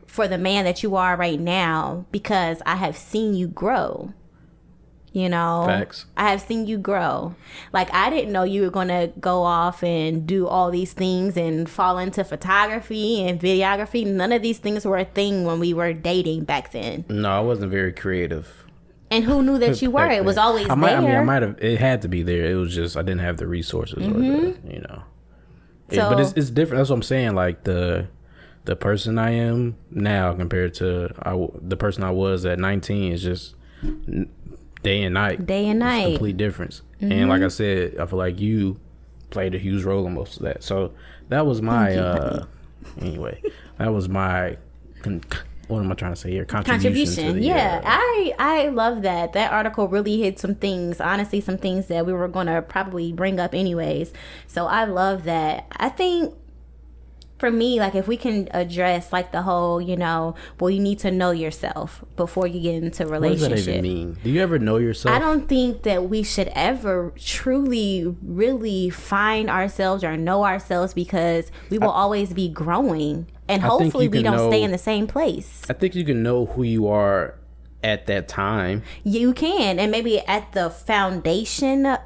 for the man that you are right now, because I have seen you grow. You know, facts. I have seen you grow. Like, I didn't know you were going to go off and do all these things and fall into photography and videography. None of these things were a thing when we were dating back then. No, I wasn't very creative. And who knew that you were? It was always there. I might have. It had to be there. It was just I didn't have the resources or the, you know. So, but it's different. That's what I'm saying. Like the person I am now compared to the person I was at 19 is just day and night. It's a complete difference. And like I said, I feel like you played a huge role in most of that. So that was my anyway. That was my what am I trying to say here? Contribution. Yeah, I love that. That article really hit some things. Honestly, some things that we were going to probably bring up anyways. So I love that. I think for me, like, if we can address like the whole, you know, well, you need to know yourself before you get into a relationship. What does that even mean? Do you ever know yourself? I don't think that we should ever truly, really find ourselves or know ourselves, because we will always be growing, and hopefully we don't stay in the same place. I think you can know who you are at that time. You can, and maybe at the foundation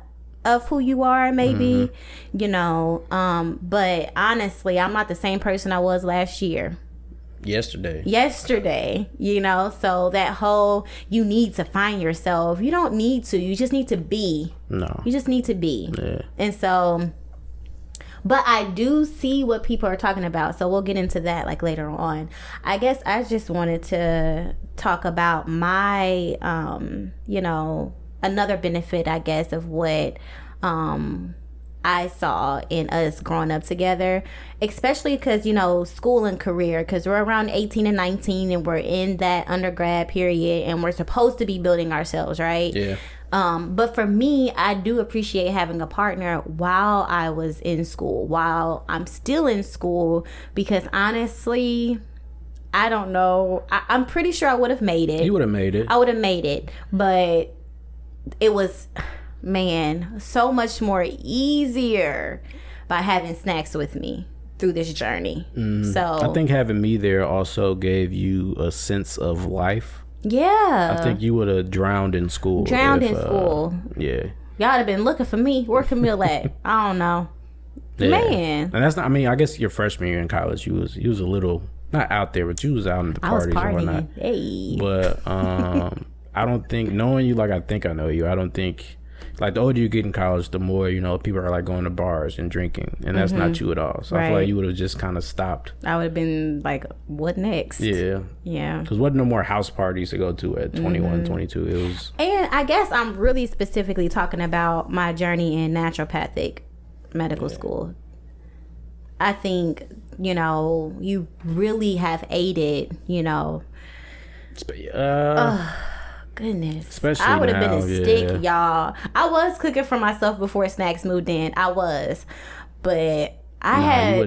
of who you are, maybe, you know, but honestly, I'm not the same person I was last year. Yesterday, you know, so that whole, you need to find yourself, you don't need to, you just need to be. You just need to be. And so, but I do see what people are talking about, so we'll get into that like later on. I guess I just wanted to talk about my you know, another benefit, I guess, of what I saw in us growing up together, especially because, you know, school and career, because we're around 18 and 19 and we're in that undergrad period and we're supposed to be building ourselves, right? Yeah. But for me, I do appreciate having a partner while I was in school, while I'm still in school, because honestly, I don't know. I'm pretty sure I would have made it. You would have made it. I would have made it, but it was, man, so much more easier by having Snaxx with me through this journey. So I think having me there also gave you a sense of life. Yeah. I think you would have drowned in school. Yeah. Y'all have been looking for me. Where Kamille at? I don't know. Yeah. Man. And that's not, I mean, I guess your freshman year in college, you was a little, not out there, but you was out in the parties and whatnot. Hey. But I don't think, knowing you like I think I know you, I don't think, like, the older you get in college, the more, you know, people are like going to bars and drinking, and that's not you at all. So I feel like you would have just kind of stopped. I would have been like, what next? Yeah. Because wasn't no more house parties to go to at 21, 22. It was. And I guess I'm really specifically talking about my journey in naturopathic medical school. I think, you know, you really have aided, you know. Goodness. Especially I would have been now, a stick, y'all. I was cooking for myself before Snaxx moved in. I was. But I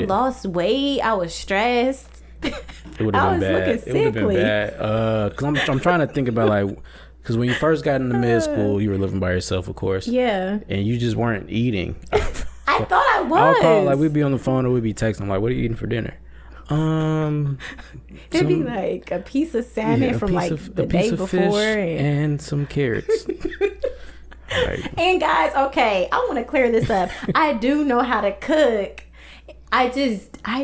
lost weight. I was stressed. It would have been bad. It would have been bad. Because I'm trying to think about, like, because when you first got into med school, you were living by yourself, of course. Yeah. And you just weren't eating. I thought I was. I'll call, like, we'd be on the phone or we'd be texting, like, what are you eating for dinner? It'd be like a piece of salmon from like the day before and some carrots. Right. And guys, okay, I want to clear this up. I do know how to cook. I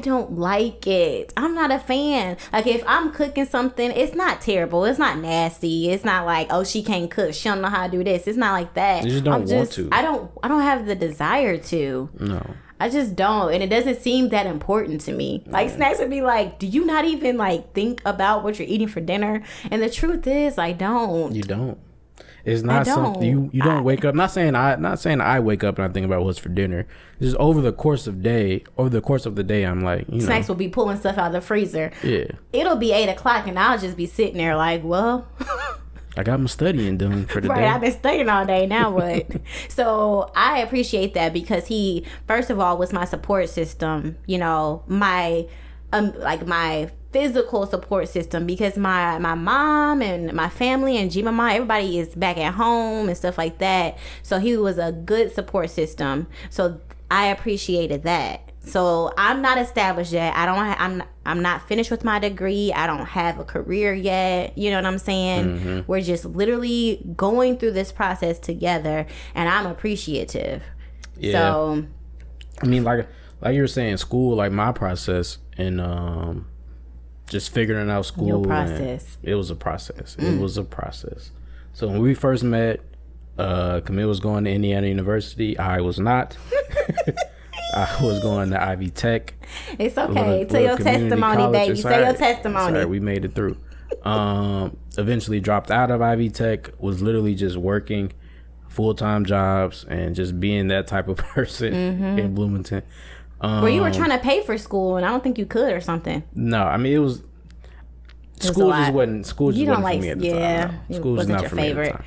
don't like it. I'm not a fan. Like, if I'm cooking something, it's not terrible. It's not nasty. It's not like, oh, she can't cook. She don't know how to do this. It's not like that. You just don't want to. I don't have the desire to. No. I just don't. And it doesn't seem that important to me. Like, Snaxx would be like, do you not even, like, think about what you're eating for dinner? And the truth is, I don't. You don't. It's not something you don't wake up. Not saying I wake up and I think about what's for dinner. Just over the course of the day, I'm like, Snaxx will be pulling stuff out of the freezer. Yeah. It'll be 8:00 and I'll just be sitting there like, well, I got my studying done for the day. Right, I've been studying all day. Now what? So I appreciate that because he, first of all, was my support system. My my physical support system, because my mom and my family and G Mama, everybody is back at home and stuff like that. So he was a good support system. So I appreciated that. So I'm not established yet. I'm not finished with my degree. I don't have a career yet. You know what I'm saying? Mm-hmm. We're just literally going through this process together, and I'm appreciative. Yeah. So I mean, like you were saying, school, like my process and just figuring out school. Your process. It was a process. It was a process. So when we first met, Kamille was going to Indiana University. I was not. I was going to Ivy Tech. It's okay. Tell your testimony, baby. Say your testimony. Sorry, we made it through. Eventually dropped out of Ivy Tech. Was literally just working full-time jobs and just being that type of person in Bloomington. Well, you were trying to pay for school, and I don't think you could or something. No, I mean, school just wasn't for me at the time. No. School was not for me at the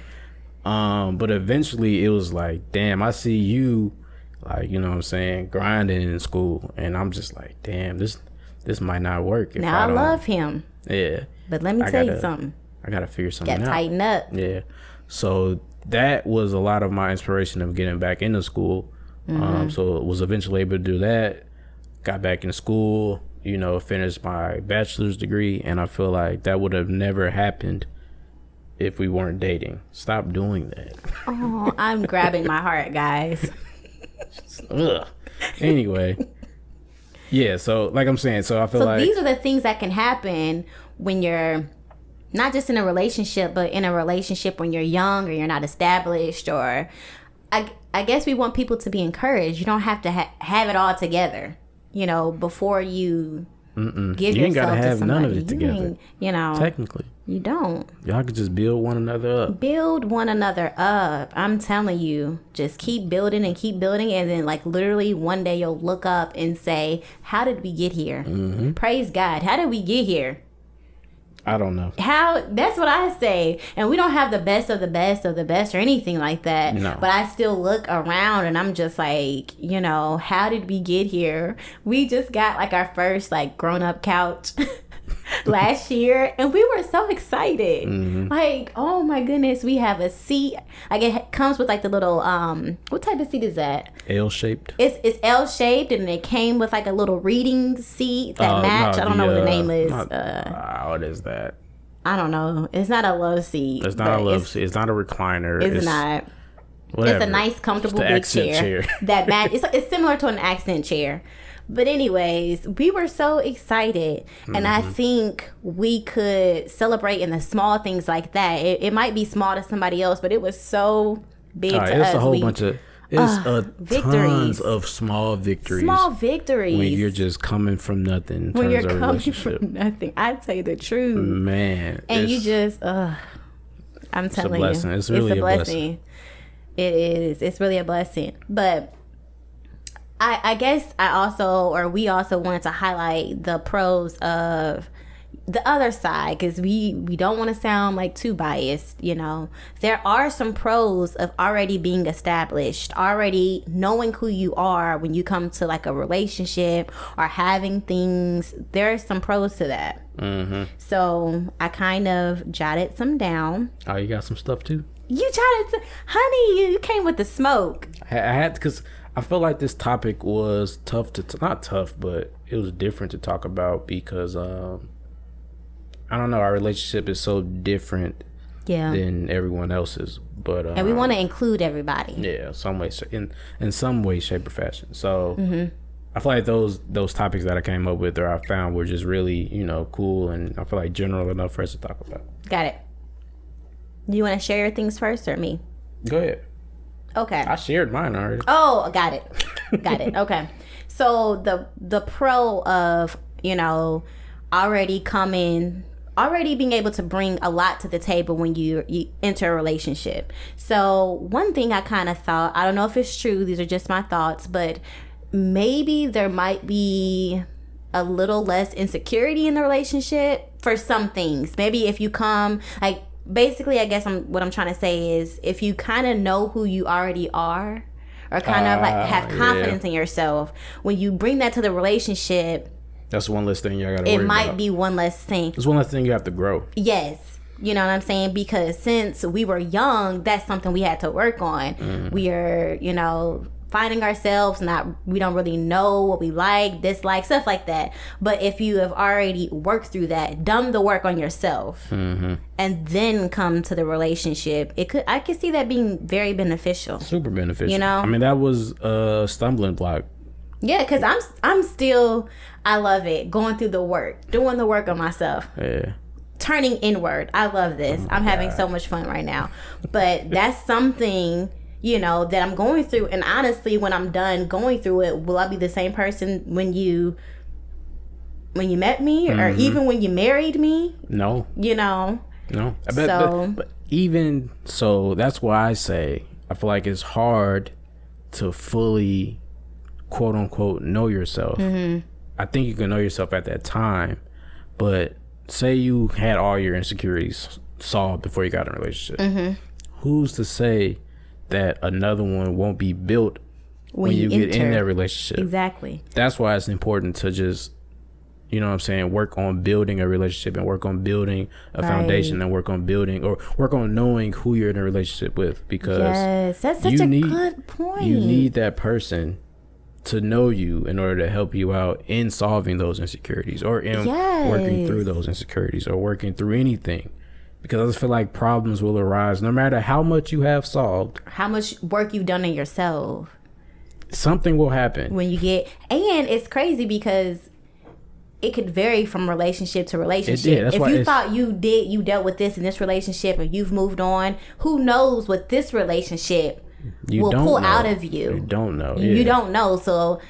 time. But eventually it was like, damn, I see you, like, you know what I'm saying, grinding in school, and I'm just like, damn, this might not work. Now I love him. Yeah. But let me tell you something. I gotta figure something out. Gotta tighten up. Yeah. So that was a lot of my inspiration of getting back into school. So was eventually able to do that. Got back in school, finished my bachelor's degree, and I feel like that would have never happened if we weren't dating. Stop doing that. Oh, I'm grabbing my heart, guys. Ugh. Anyway. Yeah, so like I'm saying, so I feel like these are the things that can happen when you're not just in a relationship, but in a relationship when you're young or you're not established, or I guess we want people to be encouraged. You don't have to have it all together, before you give you ain't yourself gotta have to somebody. none of it together. Technically. You don't. Y'all could just build one another up. Build one another up. I'm telling you, just keep building, and then like literally one day you'll look up and say, how did we get here? Praise God. How did we get here? I don't know. That's what I say. And we don't have the best of the best of the best or anything like that. No. But I still look around and I'm just like, how did we get here? We just got like our first like grown up couch last year, and we were so excited. Like, oh my goodness, we have a seat. Like, it comes with like the little what type of seat is that? L-shaped. It's L-shaped, and it came with like a little reading seat that match. I don't know what the name is. What is that? I don't know. It's not a love seat. It's not a love seat. It's not a recliner. It's not. Whatever. It's a nice, comfortable big chair. That match. It's similar to an accent chair. But anyways, we were so excited, and I think we could celebrate in the small things like that. It might be small to somebody else, but it was so big to us. It's a whole bunch of tons of small victories. Small victories. When you're just coming from nothing. When you're coming from nothing. I tell you the truth. Man. And you just, I'm telling you. It's a blessing. It's really a blessing. It is. It's really a blessing. But I guess we also wanted to highlight the pros of the other side, because we don't want to sound like too biased. There are some pros of already being established, already knowing who you are when you come to like a relationship or having things. There are some pros to that. So I kind of jotted some down. Oh, you got some stuff too? You tried to, honey, you came with the smoke. I had, because I feel like this topic was tough to, not tough, but it was different to talk about because, I don't know, our relationship is so different than everyone else's. But and we want to include everybody. Yeah, some way, in some way, shape, or fashion. So I feel like those topics that I came up with or I found were just really, cool, and I feel like general enough for us to talk about. Got it. Do you want to share your things first or me? Go ahead. Okay. I shared mine already. Oh, got it. Got it. Okay. So the pro of, already being able to bring a lot to the table when you enter a relationship. So one thing I kind of thought, I don't know if it's true, these are just my thoughts, but maybe there might be a little less insecurity in the relationship for some things. Maybe if you come, like, basically, I guess what I'm trying to say is if you kind of know who you already are or kind of like have confidence in yourself, when you bring that to the relationship, that's one less thing you gotta worry about. It might be one less thing. It's one less thing you have to grow. Yes. You know what I'm saying? Because since we were young, that's something we had to work on. We are, finding ourselves, we don't really know what we like, dislike, stuff like that. But if you have already worked through that, done the work on yourself, and then come to the relationship, I could see that being very beneficial. Super beneficial. I mean, that was a stumbling block. Yeah, because I'm still, I love it, going through the work, doing the work on myself. Yeah. Turning inward. I love this. I'm having so much fun right now. But that's something, that I'm going through. And honestly, when I'm done going through it, will I be the same person when you met me or even when you married me? No. No. But even so, that's why I say I feel like it's hard to fully, quote unquote, know yourself. I think you can know yourself at that time, but say you had all your insecurities solved before you got in a relationship. Who's to say that another one won't be built when you get in that relationship? Exactly. That's why it's important to just, work on building a relationship and work on building a foundation and work on building or work on knowing who you're in a relationship with, because that's such a good point. You need that person to know you in order to help you out in solving those insecurities or in working through those insecurities or working through anything. Because I just feel like problems will arise no matter how much you have solved. How much work you've done on yourself. Something will happen. And it's crazy because it could vary from relationship to relationship. If you thought you dealt with this in this relationship and you've moved on, who knows what this relationship will pull out of you. You don't know. You don't know. So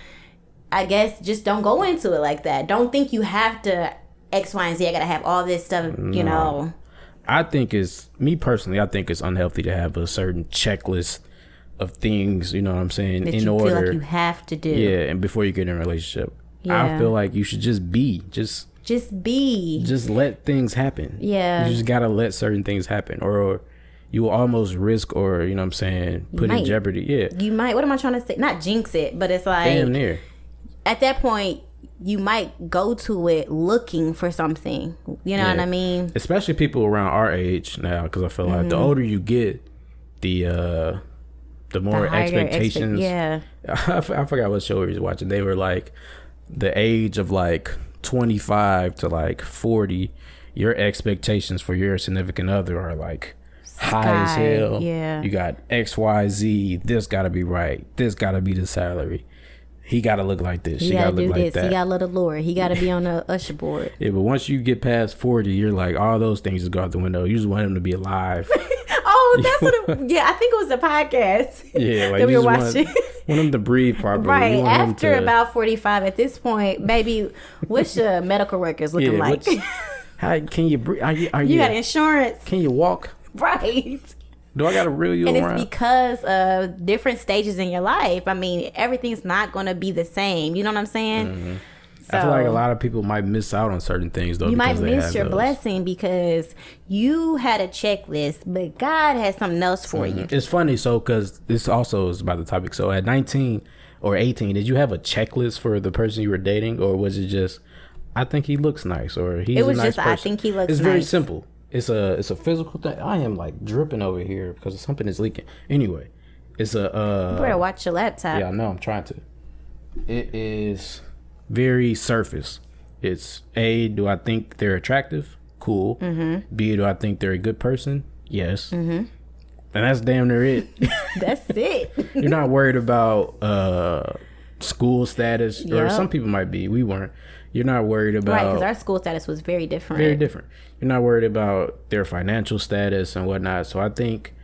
I guess just don't go into it like that. Don't think you have to X, Y, and Z. I got to have all this stuff, I think it's unhealthy to have a certain checklist of things, in order. Feel like you have to do. Yeah, and before you get in a relationship. Yeah. I feel like you should just be. Just be. Just let things happen. Yeah. You just got to let certain things happen or you will almost risk or, put in jeopardy. Yeah. You might. What am I trying to say? Not jinx it, but it's like. Damn near. At that point, you might go to it looking for something. You know what I mean? Especially people around our age now, because I feel like the older you get, the more expectations. I forgot what show we was watching. They were like the age of like 25 to like 40. Your expectations for your significant other are like high as hell. Yeah. You got X, Y, Z. This got to be right. This got to be the salary. He got to look like this. She got to look like that. He got to let allure. He got to be on the usher board. Yeah, but once you get past 40, you're like, all those things just go out the window. You just want him to be alive. That's what I think it was the podcast. Yeah, like that we were watching. Want him to breathe properly. Right. After about 45, at this point, baby, what's your medical records looking like? How can you breathe? Are you got insurance? Can you walk? Right. Do I got to reel you around? And it's because of different stages in your life. I mean, everything's not going to be the same. You know what I'm saying? So, I feel like a lot of people might miss out on certain things, though. You might miss your blessing because you had a checklist, but God has something else for you. It's funny, because this also is about the topic. So at 19 or 18, did you have a checklist for the person you were dating? Or was it just, I think he looks nice, or he's a nice person? I think he looks nice. It's very simple. It's a physical thing. I am like dripping over here because something is leaking. Anyway, it's a you better watch your laptop. Yeah, I know, I'm trying to. It is very surface. It's A, do I think they're attractive? Cool. Mm-hmm. B, do I think they're a good person? Yes. Mm-hmm. And that's damn near it. That's it. You're not worried about school status, or some people might be. We weren't. You're not worried about... Right, because our school status was very different. Very different. You're not worried about their financial status and whatnot. So I think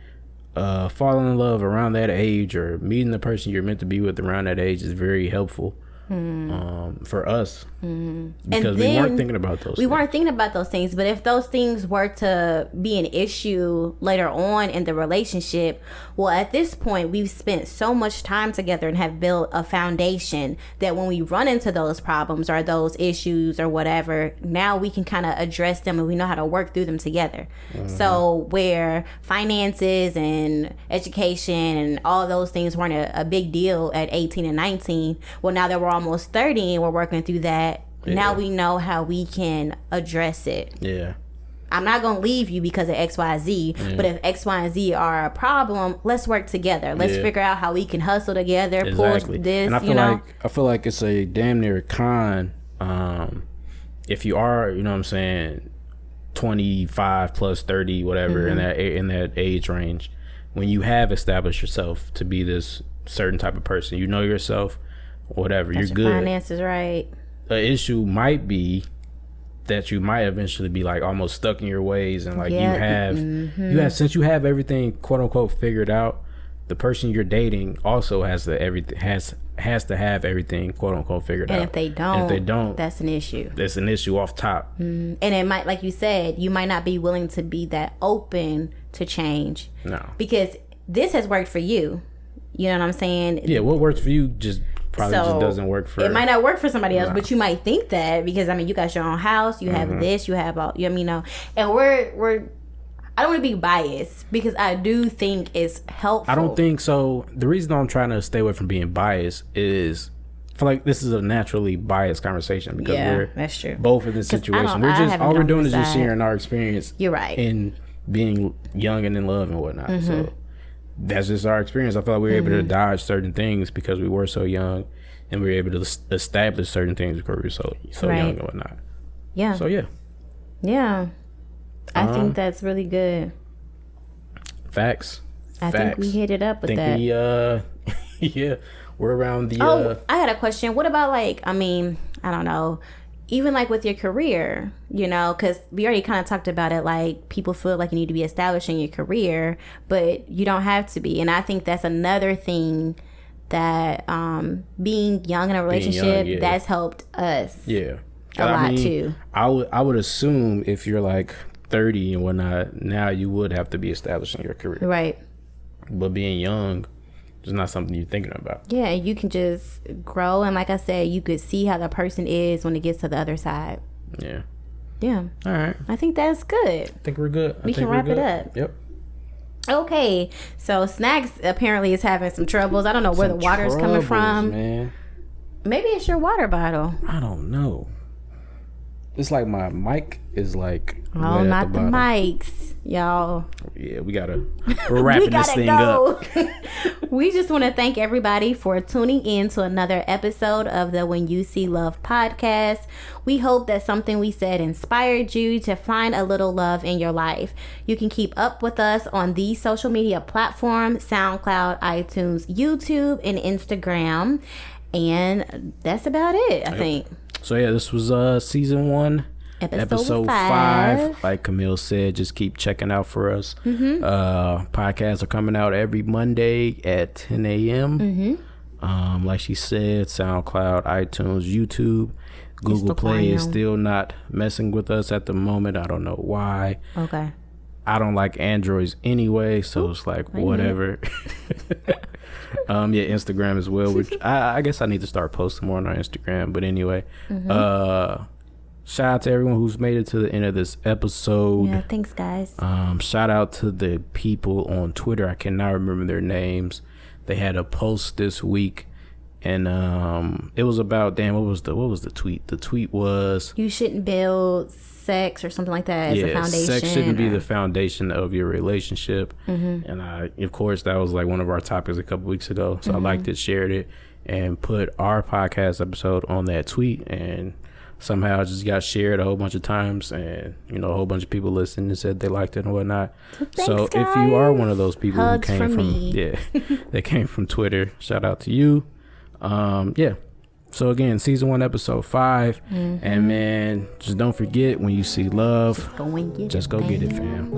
falling in love around that age, or meeting the person you're meant to be with around that age, is very helpful for us. Because we weren't thinking about those things. We weren't thinking about those things. But if those things were to be an issue later on in the relationship, well, at this point, we've spent so much time together and have built a foundation that when we run into those problems or those issues or whatever, now we can kind of address them and we know how to work through them together. So where finances and education and all those things weren't a big deal at 18 and 19, well, now that we're almost 30 and we're working through that, now we know how we can address it. Yeah. I'm not going to leave you because of X, Y, Z, but if X, Y, and Z are a problem, let's work together. Let's figure out how we can hustle together, pull this, and I feel like it's a damn near con if you are, you know what I'm saying, 25 plus 30, whatever, in that age range, when you have established yourself to be this certain type of person, you know yourself, whatever, you're good. Finances right. An issue might be that you might eventually be like almost stuck in your ways, and like you have since you have everything quote unquote figured out, the person you're dating also has to have everything quote unquote figured out. And if they don't, that's an issue. That's an issue off top. And it might, like you said, you might not be willing to be that open to change. No. Because this has worked for you. You know what I'm saying? Yeah, what works for you just doesn't work for... It might not work for somebody else, but you might think that because, I mean, you got your own house, you have this, you have all... You know, and we're... I don't want to be biased because I do think it's helpful. I don't think so. The reason I'm trying to stay away from being biased is... I feel like this is a naturally biased conversation because we're that's true. Both in this situation. All we're doing is just sharing our experience. You're right. In being young and in love and whatnot. So... that's just our experience. I feel like we were able to dodge certain things because we were so young, and we were able to establish certain things because we were so young and whatnot. Yeah. So yeah. I think that's really good. Facts. I think we hit it up with that. We're around the. I had a question. What about like? I mean, I don't know. Even like with your career, you know, because we already kind of talked about it, like people feel like you need to be established in your career, but you don't have to be. And I think that's another thing that being young in a relationship, that's helped us a lot too. I would assume if you're like 30 and whatnot, now you would have to be established in your career. Right. But being young... it's not something you're thinking about. Yeah, you can just grow, and like I said, you could see how the person is when it gets to the other side. Yeah. Yeah. All right. I think that's good. I think we're good. We can wrap it up. Yep. Okay, so Snaxx apparently is having some troubles. I don't know where the water's coming from. Man. Maybe it's your water bottle. I don't know. It's like my mic is like... oh, not the mics, y'all. Yeah, we're wrapping this thing up. We just want to thank everybody for tuning in to another episode of the When You See Love podcast. We hope that something we said inspired you to find a little love in your life. You can keep up with us on these social media platforms: SoundCloud, iTunes, YouTube, and Instagram. And that's about it, I think. So yeah, this was season 1, episode 5. Like Kamille said, just keep checking out for us. Podcasts are coming out every Monday at 10 a.m. Like she said, SoundCloud, iTunes, YouTube, Google Play is still not messing with us at the moment. I don't know why. Okay. I don't like Androids anyway, so it's like whatever. Instagram as well, which I guess I need to start posting more on our Instagram. But anyway, shout out to everyone who's made it to the end of this episode. Yeah, thanks guys. Shout out to the people on Twitter. I cannot remember their names. They had a post this week And it was about, damn, what was the tweet? The tweet was, you shouldn't build sex or something like that as a foundation. Sex shouldn't be the foundation of your relationship. And of course, that was like one of our topics a couple weeks ago. So I liked it, shared it, and put our podcast episode on that tweet, and somehow it just got shared a whole bunch of times, and a whole bunch of people listened and said they liked it and whatnot. So if you are one of those people Hugs who came from they came from Twitter, shout out to you. So again, season 1, episode 5, and man, just don't forget, when you see love, just go get it, fam.